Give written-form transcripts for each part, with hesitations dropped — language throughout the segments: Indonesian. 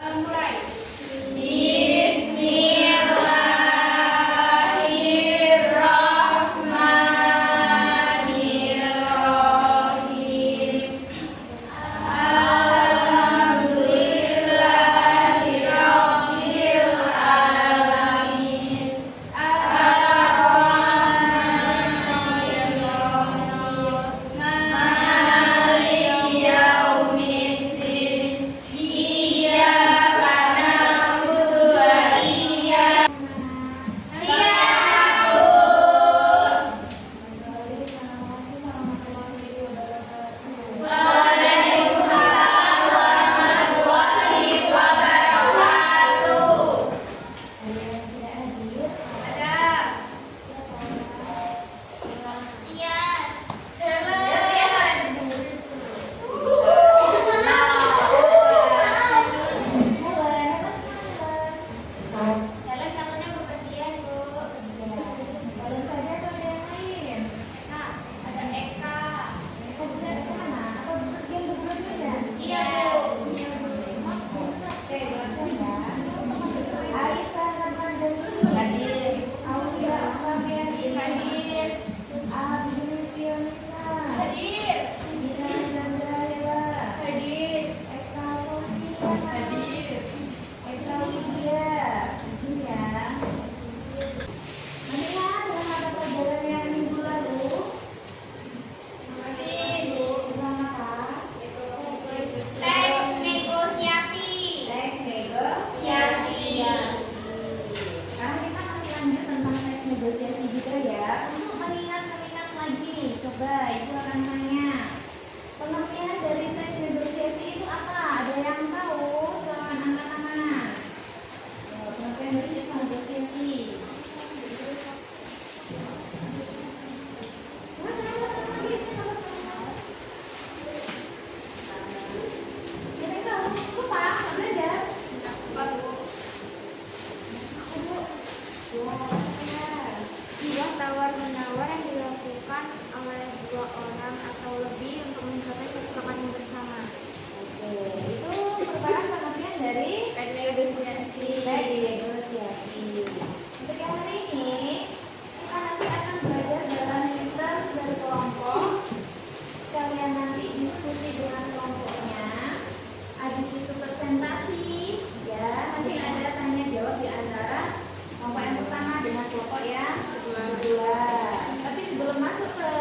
Mulai. Bismillahirrahmanirrahim. Alhamdulillahirabbil alamin. Ar-Rahmanir Rahim. Maliki yaumiddin. Iyyaka na'budu wa iyyaka Waalaikumsalam warahmatullahi wabarakatuh. Ada. Iya. Kalian kamarnya bergantian, Bu. Kalian saja atau ada yang lain? Nah, ada Eka. Mereka bisa kemana? Atau berpergian berdua-duanya? Iya, Bu. Iya, Bu. Oke, dosen ya. Aisyah Ramadan Hadir. Aulia Akhlamiyani Hadir. Azri Fionisa Hadir. Bisa Dandayla Hadir. Eka Sofia Hadir. Eka Widya izin ya. Marilah dengan mata pelajaran yang minggu lalu Masih, Bu. tentang apa? Tes negosiasi. Teks negosiasi. Sekarang kita masih lanjut tentang teks negosiasi juga ya. Untuk mengingat lagi, coba ibu akan tanya. Pengertian dari teks negosiasi itu apa? Ada yang tahu? Silakan angkat tangan. Pengertian dari teks negosiasi. Kira-kira lupa, belajar. Apa, Bu? Sebuah tawar-menawar yang dilakukan oleh dua orang atau lebih untuk mencapai kesepakatan bersama. Oke, itu merupakan pengertian dari Tes negosiasi. teks negosiasi. Untuk yang hari ini, kita nanti akan belajar dalam sistem berkelompok. Kalian nanti diskusi dengan kelompoknya. Ada sistem presentasi, ya. Nanti ada tanya jawab di antara kelompok yang pertama dengan kelompok yang kedua. Tapi sebelum masuk ke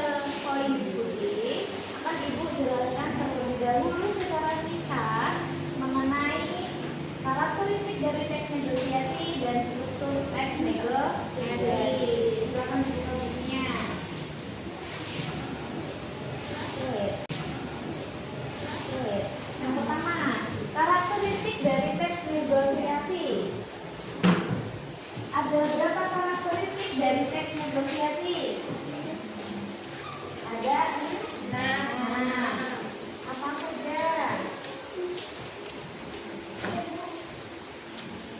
poin diskusi, akan ibu jelaskan terlebih dahulu secara singkat mengenai karakteristik dari teks negosiasi dan struktur teks negosiasi. Silakan dibuka bukunya. Oke. Oke. Yang pertama, karakteristik dari teks negosiasi. Ada berapa karakteristik dari teks negosiasi? Ada Nah, apa saja?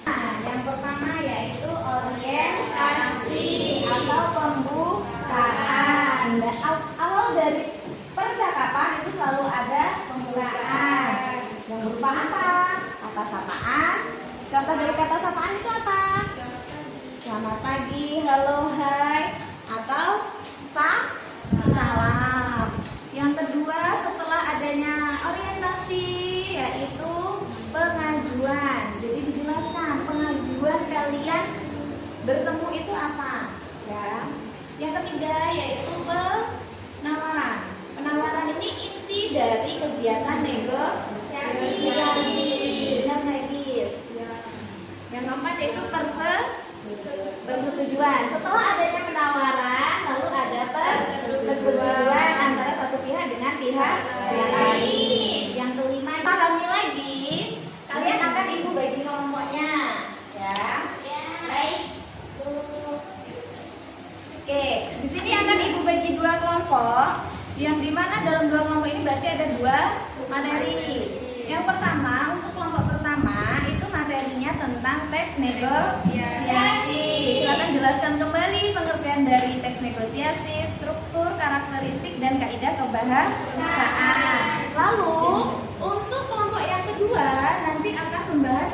Nah, yang pertama yaitu orientasi atau pembukaan. Dan awal dari percakapan itu selalu ada pembukaan. Yang berupa apa? Kata sapaan. Contoh dari kata sapaan itu apa? Selamat pagi, halo, hai, atau salam. Yang kedua, setelah adanya orientasi yaitu pengajuan. Jadi dijelaskan pengajuan kalian bertemu itu apa, ya. Yang ketiga yaitu penawaran. Penawaran ini inti dari kegiatan negosiasi. Benar nggak, Gis? Yang keempat yaitu persetujuan. Setelah adanya penawaran, lalu ada persetujuan antara satu pihak dengan pihak yang lain. Yang kelima, pahami lagi. Kalian akan ibu bagi kelompoknya, ya. baik. Oke, di sini akan ibu bagi dua kelompok. Yang dimana dalam dua kelompok ini berarti ada dua materi. Yang pertama, untuk kelompok pertama itu materinya tentang teks negosiasi. Silakan jelaskan kembali pengertian dari teks negosiasi, struktur, karakteristik, dan kaidah kebahasaan. Lalu untuk kelompok yang kedua nanti akan membahas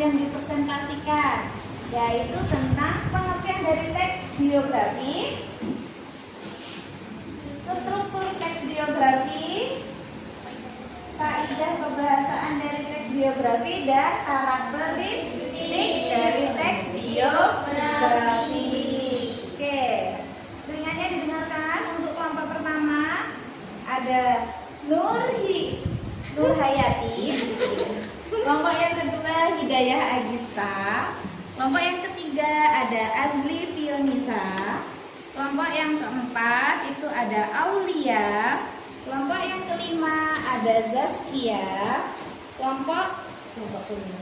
yang dipresentasikan, yaitu tentang pengertian dari teks biografi, struktur teks biografi, kaidah kebahasaan dari teks biografi, dan karakteristik dari teks biografi. Oke, ringannya didengarkan. Untuk kelompok pertama ada Nurhayati. Kelompok yang kedua Hidayah Agista. Kelompok yang ketiga ada Azli Fionisa. Kelompok yang keempat itu ada Aulia. Kelompok yang kelima ada Zaskia. Kelompok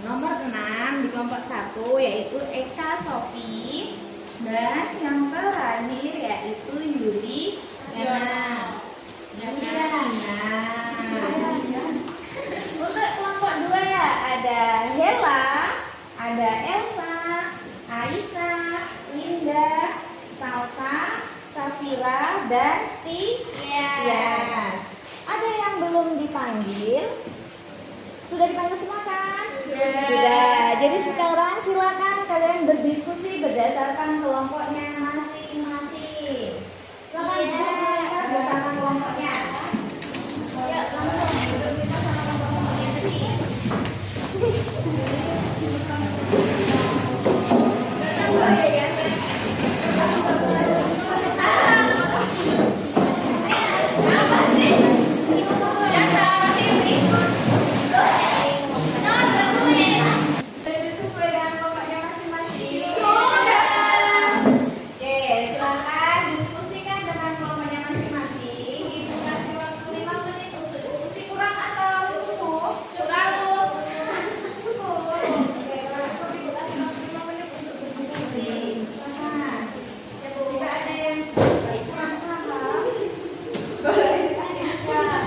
nomor 6 di kelompok 1 yaitu Eka Sofi. Dan yang terakhir yaitu Yuli Yana. Untuk kelompok 2 ada Hela, ada Elsa, Aisyah, Linda, Salsa, Safira, dan Tias. Ada yang belum dipanggil? Sudah dipanggil semua kan? Sudah. Jadi sekarang silakan kalian berdiskusi berdasarkan kelompoknya masing-masing. Silakan bersama kelompoknya. Ya, langsung kita sama kelompoknya tadi. Sesuai dengan kelompoknya masing-masing. Oke, silakan diskusikan dengan kelompoknya masing-masing. Ibu kasih waktu 5 menit untuk diskusi. Kurang atau cukup? Cukup. Oke, berarti ibu kasih waktu 5 menit untuk berdiskusi. Silakan. Ya Bu, jika ada yang kurang paham, boleh ditanyakan.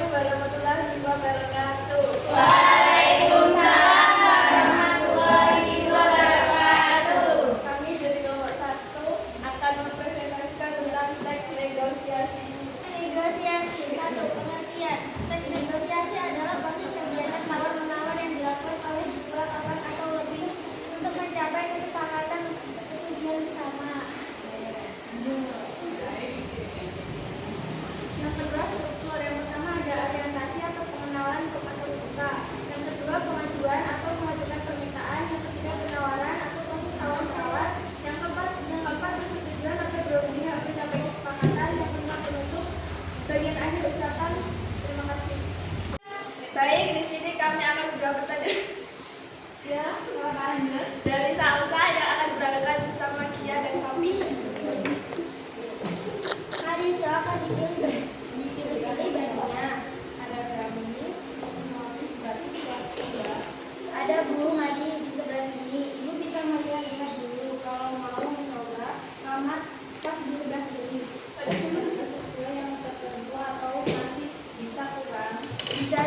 Warahmatullahi wabarakatuh. Waalaikumsalam warahmatullahi wabarakatuh. Kami dari kelompok 1 akan mempresentasikan tentang teks negosiasi. Negosiasi. 1. Pengertian. Teks negosiasi adalah proses kegiatan tawar-menawar yang dilakukan oleh dua orang atau lebih untuk mencapai kesepakatan tujuan bersama. Yang kedua, struktur. Yang pertama ada orientasi atau pengenalan kepada terbuka. Yang kedua, pengajuan atau mengajukan permintaan. Yang ketiga, penawaran atau proses awal menawar. Yang keempat, persetujuan atau dua pihak mencapai kesepakatan. Yang kelima, penutup. Bagian akhir ucapan. Terima kasih. Baik, di sini kami akan menjawab pertanyaan. Ya, silakan. Dari Salsa yang akan berangkat bersama Kia dan Sapi. Mari silakan dipilih baginya. Ada Brahmanis, Mali, Batik, Swasta. Ada Bu Madi di sebelah sini. Ibu bisa melihat-lihat dulu. Kalau mau mencoba, selamat pas di sebelah kiri. Sesuai yang tertentu atau masih bisa kurang. Bisa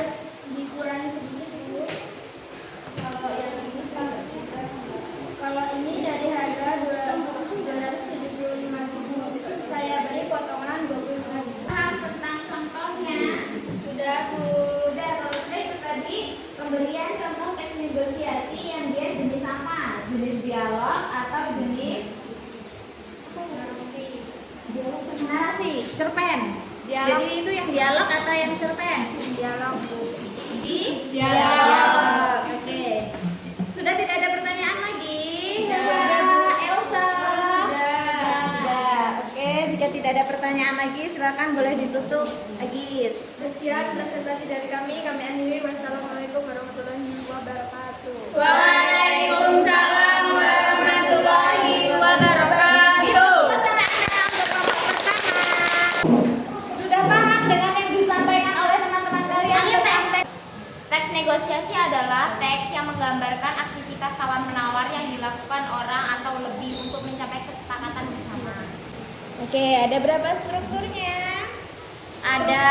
dikurangi sedikit Bu. Kalau yang ini pas kita Kalau ini dari harga 275.000, saya beri potongan 25.000. pemberian contoh teks negosiasi yang dia jenis apa? Jenis dialog atau jenis dialog sama narasi? Cerpen. Dialog. Jadi itu yang dialog atau yang cerpen? Dialog. Dialog. Oke. Sudah tidak ada pertanyaan lagi? Mbak Elsa. Sudah. Oke, jika tidak ada pertanyaan lagi, silakan boleh ditutup, Agis. Sekian presentasi dari kami akhiri. Wassalamualaikum warahmatullahi wabarakatuh. Waalaikumsalam warahmatullahi wabarakatuh. Pelaksanaan untuk kelompok pertama. Sudah paham dengan yang disampaikan oleh teman-teman kalian tentang teks? Teks negosiasi adalah teks yang menggambarkan aktivitas tawar-menawar yang dilakukan orang atau lebih untuk mencapai kesepakatan bersama. Oke, ada berapa strukturnya? Ada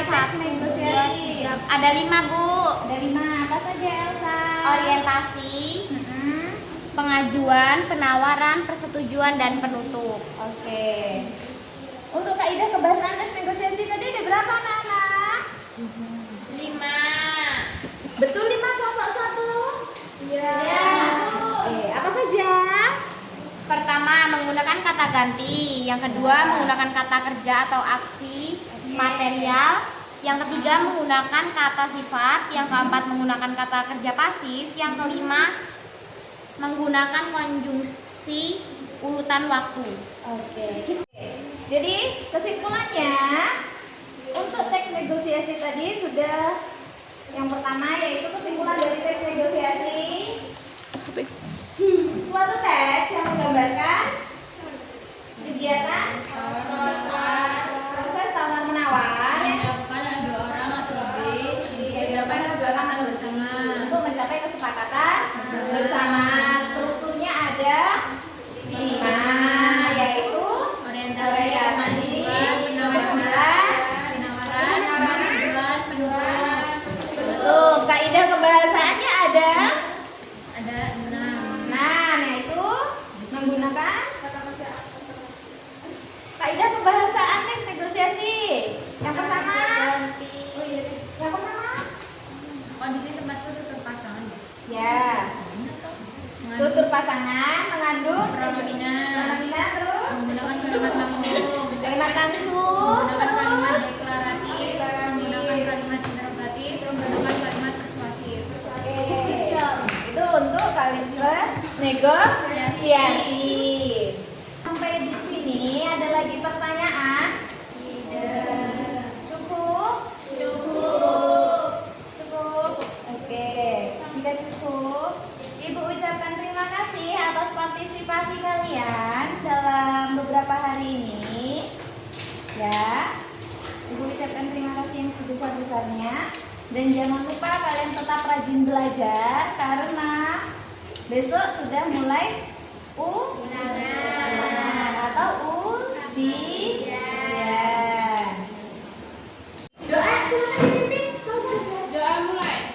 Teks negosiasi. Ada 5, Bu. Ada 5. Apa saja, Elsa? Orientasi, Mm-mm. pengajuan, penawaran, persetujuan, dan penutup. Oke. Untuk kaidah kebahasaan teks negosiasi tadi ada berapa, anak-anak? 5. Betul 5 kelompok 1? Iya. Oke, apa saja? Pertama, menggunakan kata ganti. Yang kedua, menggunakan kata kerja atau aksi material. Yang ketiga, menggunakan kata sifat. Yang keempat, menggunakan kata kerja pasif. Yang kelima, menggunakan konjungsi urutan waktu. Oke. Jadi kesimpulannya untuk teks negosiasi tadi sudah yang pertama yaitu kesimpulan dari teks negosiasi. Suatu teks yang menggambarkan kegiatan proses tawar menawar yang dilakukan oleh 2 orang atau lebih mencapai kesepakatan bersama untuk mencapai kesepakatan bersama. Strukturnya ada 5 yaitu orientasi, penawaran, penutup. Kaidah kebahasaannya ada 6 yaitu menggunakan kaidah kebahasaan teks negosiasi. Yang pertama, kondisi tempat tutur pasangan. ya, tutur pasangan mengandung Pronominan. terus Menggunakan kalimat langsung. kalimat langsung, Menggunakan kalimat terus deklaratif. Menggunakan kalimat interrogatif. Menggunakan kalimat persuasif. oke. Itu untuk kalimat negosiasi. Sampai di sini ada lagi pertanyaan? Cukup? Cukup. Oke. Jika cukup, Ibu ucapkan terima kasih atas partisipasi kalian dalam beberapa hari ini. Ya. Ibu ucapkan terima kasih yang sebesar-besarnya. Dan jangan lupa kalian tetap rajin belajar karena besok sudah mulai ujian atau ujian. Doa silakan dipimpin. Doa mulai.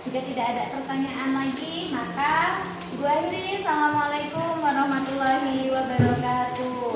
Jika tidak ada pertanyaan lagi, maka Ibu akhiri. Assalamualaikum warahmatullahi wabarakatuh.